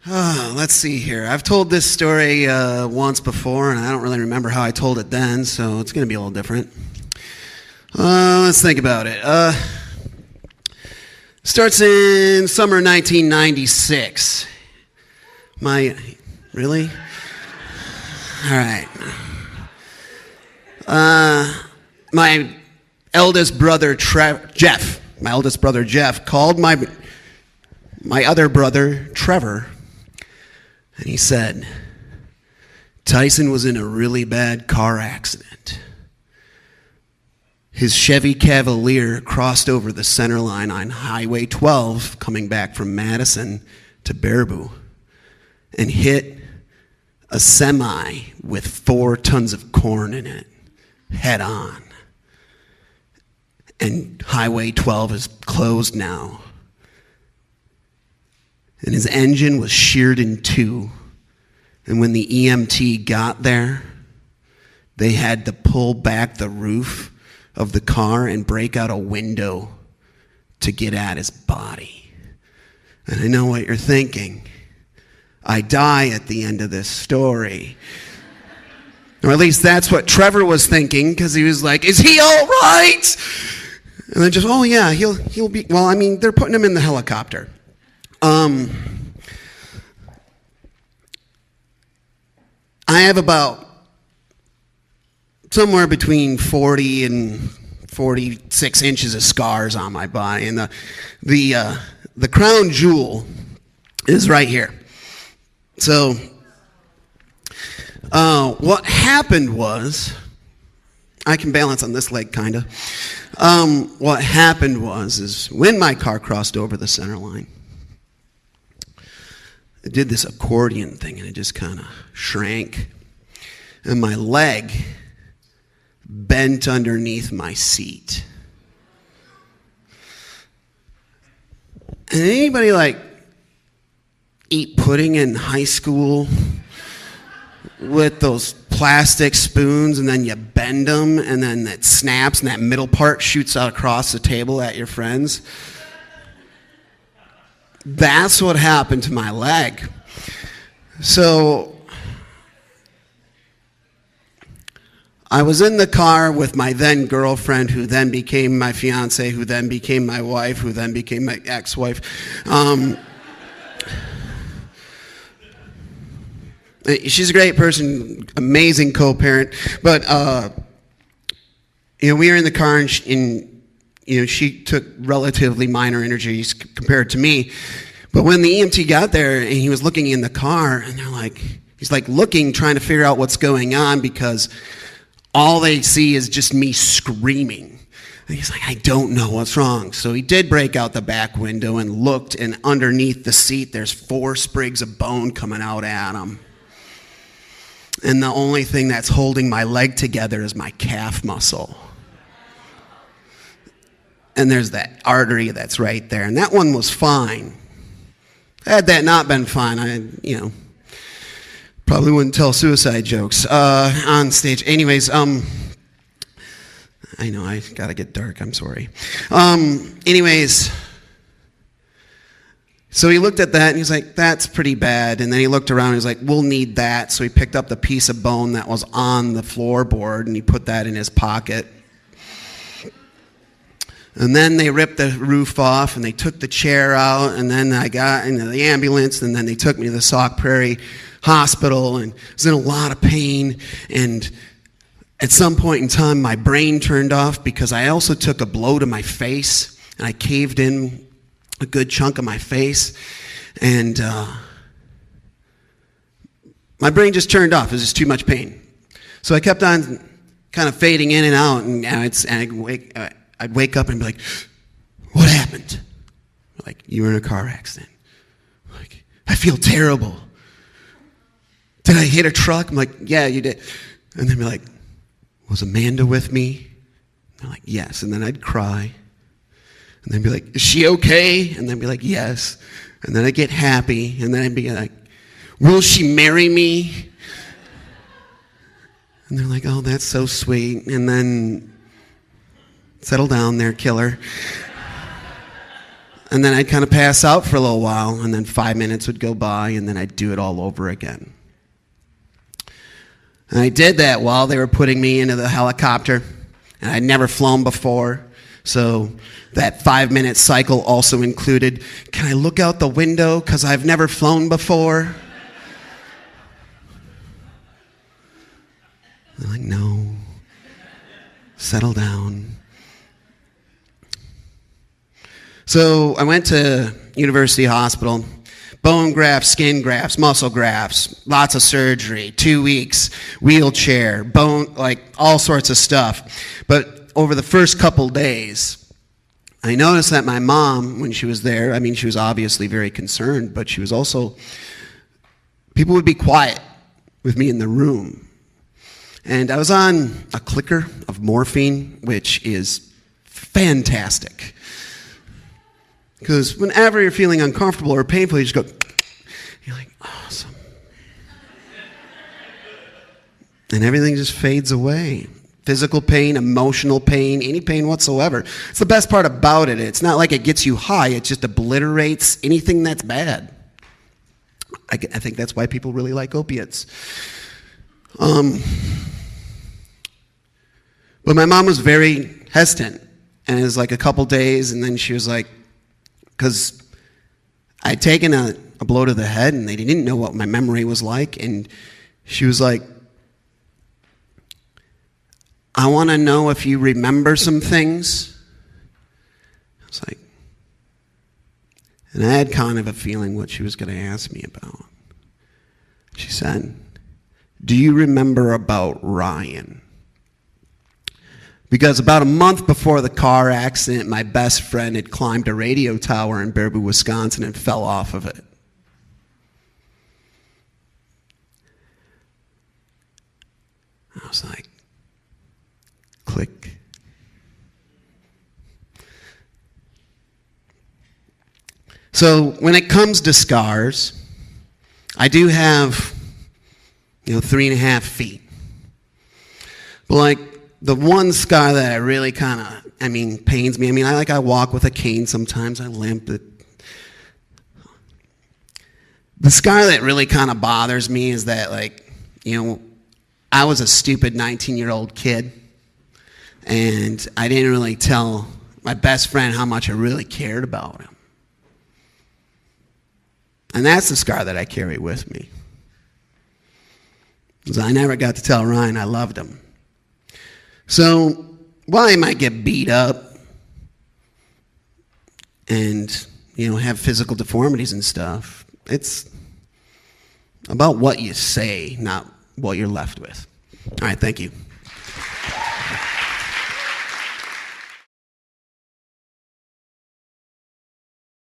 Let's see here. I've told this story once before, and I don't really remember how I told it then, so it's going to be a little different. Let's think about it. Starts in summer 1996. Really? All right. My eldest brother, Jeff, called my other brother, Trevor, and he said, Tyson was in a really bad car accident. His Chevy Cavalier crossed over the center line on Highway 12 coming back from Madison to Baraboo and hit a semi with 4 tons of corn in it head on. And Highway 12 is closed now. And his engine was sheared in 2. And when the EMT got there, they had to pull back the roof of the car and break out a window to get at his body. And I know what you're thinking. I die at the end of this story. Or at least that's what Trevor was thinking, because he was like, is he all right? And then just, oh yeah, he'll be, well, I mean, they're putting him in the helicopter. I have about somewhere between 40 and 46 inches of scars on my body, and the crown jewel is right here. So, what happened was, I can balance on this leg, kind of. What happened is when my car crossed over the center line, it did this accordion thing, and it just kind of shrank. And my leg bent underneath my seat. And anybody eat pudding in high school with those plastic spoons, and then you bend them, and then it snaps, and that middle part shoots out across the table at your friends? That's what happened to my leg. So I was in the car with my then girlfriend, who then became my fiance, who then became my wife, who then became my ex-wife. She's a great person, amazing co-parent, but we were in the car, and she took relatively minor injuries compared to me. But when the EMT got there and he was looking in the car, and he's looking, trying to figure out what's going on, because all they see is just me screaming. And he's like, I don't know what's wrong. So he did break out the back window and looked, and underneath the seat, there's 4 sprigs of bone coming out at him. And the only thing that's holding my leg together is my calf muscle. And there's that artery that's right there. And that one was fine. Had that not been fine, I probably wouldn't tell suicide jokes on stage. Anyways, I know I gotta get dark, I'm sorry. Anyways, so he looked at that and he's like, that's pretty bad. And then he looked around and he's like, we'll need that. So he picked up the piece of bone that was on the floorboard and he put that in his pocket. And then they ripped the roof off, and they took the chair out, and then I got into the ambulance, and then they took me to the Sauk Prairie Hospital, and I was in a lot of pain. And at some point in time, my brain turned off, because I also took a blow to my face, and I caved in a good chunk of my face, and my brain just turned off. It was just too much pain. So I kept on kind of fading in and out, and I'd wake up and be like, what happened? Like, you were in a car accident. Like, I feel terrible. Did I hit a truck? I'm like, yeah, you did. And then be like, was Amanda with me? And they're like, yes. And then I'd cry. And then be like, is she okay? And then be like, yes. And then I'd get happy. And then I'd be like, will she marry me? And they're like, oh, that's so sweet. And then, settle down there, killer. And then I'd kind of pass out for a little while, and then 5 minutes would go by, and then I'd do it all over again. And I did that while they were putting me into the helicopter, and I'd never flown before, so that 5-minute cycle also included, can I look out the window because I've never flown before? I'm like, no, settle down. So I went to University Hospital, bone grafts, skin grafts, muscle grafts, lots of surgery, 2 weeks, wheelchair, bone, like all sorts of stuff. But over the first couple days, I noticed that my mom, when she was there, I mean, she was obviously very concerned, but she was also, people would be quiet with me in the room. And I was on a clicker of morphine, which is fantastic. Because whenever you're feeling uncomfortable or painful, you just go, you're like, awesome. And everything just fades away. Physical pain, emotional pain, any pain whatsoever. It's the best part about it. It's not like it gets you high. It just obliterates anything that's bad. I think that's why people really like opiates. But my mom was very hesitant. And it was like a couple days, and then she was like, because I'd taken a blow to the head, and they didn't know what my memory was like, and she was like, I want to know if you remember some things. I was like, and I had kind of a feeling what she was going to ask me about. She said, do you remember about Ryan? Because about a month before the car accident, my best friend had climbed a radio tower in Baraboo, Wisconsin, and fell off of it. I was like, click. So when it comes to scars, I do have, 3.5 feet. But like, the one scar that I really kind of, pains me. I walk with a cane sometimes. I limp. The scar that really kind of bothers me is that, I was a stupid 19-year-old kid, and I didn't really tell my best friend how much I really cared about him. And that's the scar that I carry with me. Because I never got to tell Ryan I loved him. So, while I might get beat up and, have physical deformities and stuff, it's about what you say, not what you're left with. All right, thank you.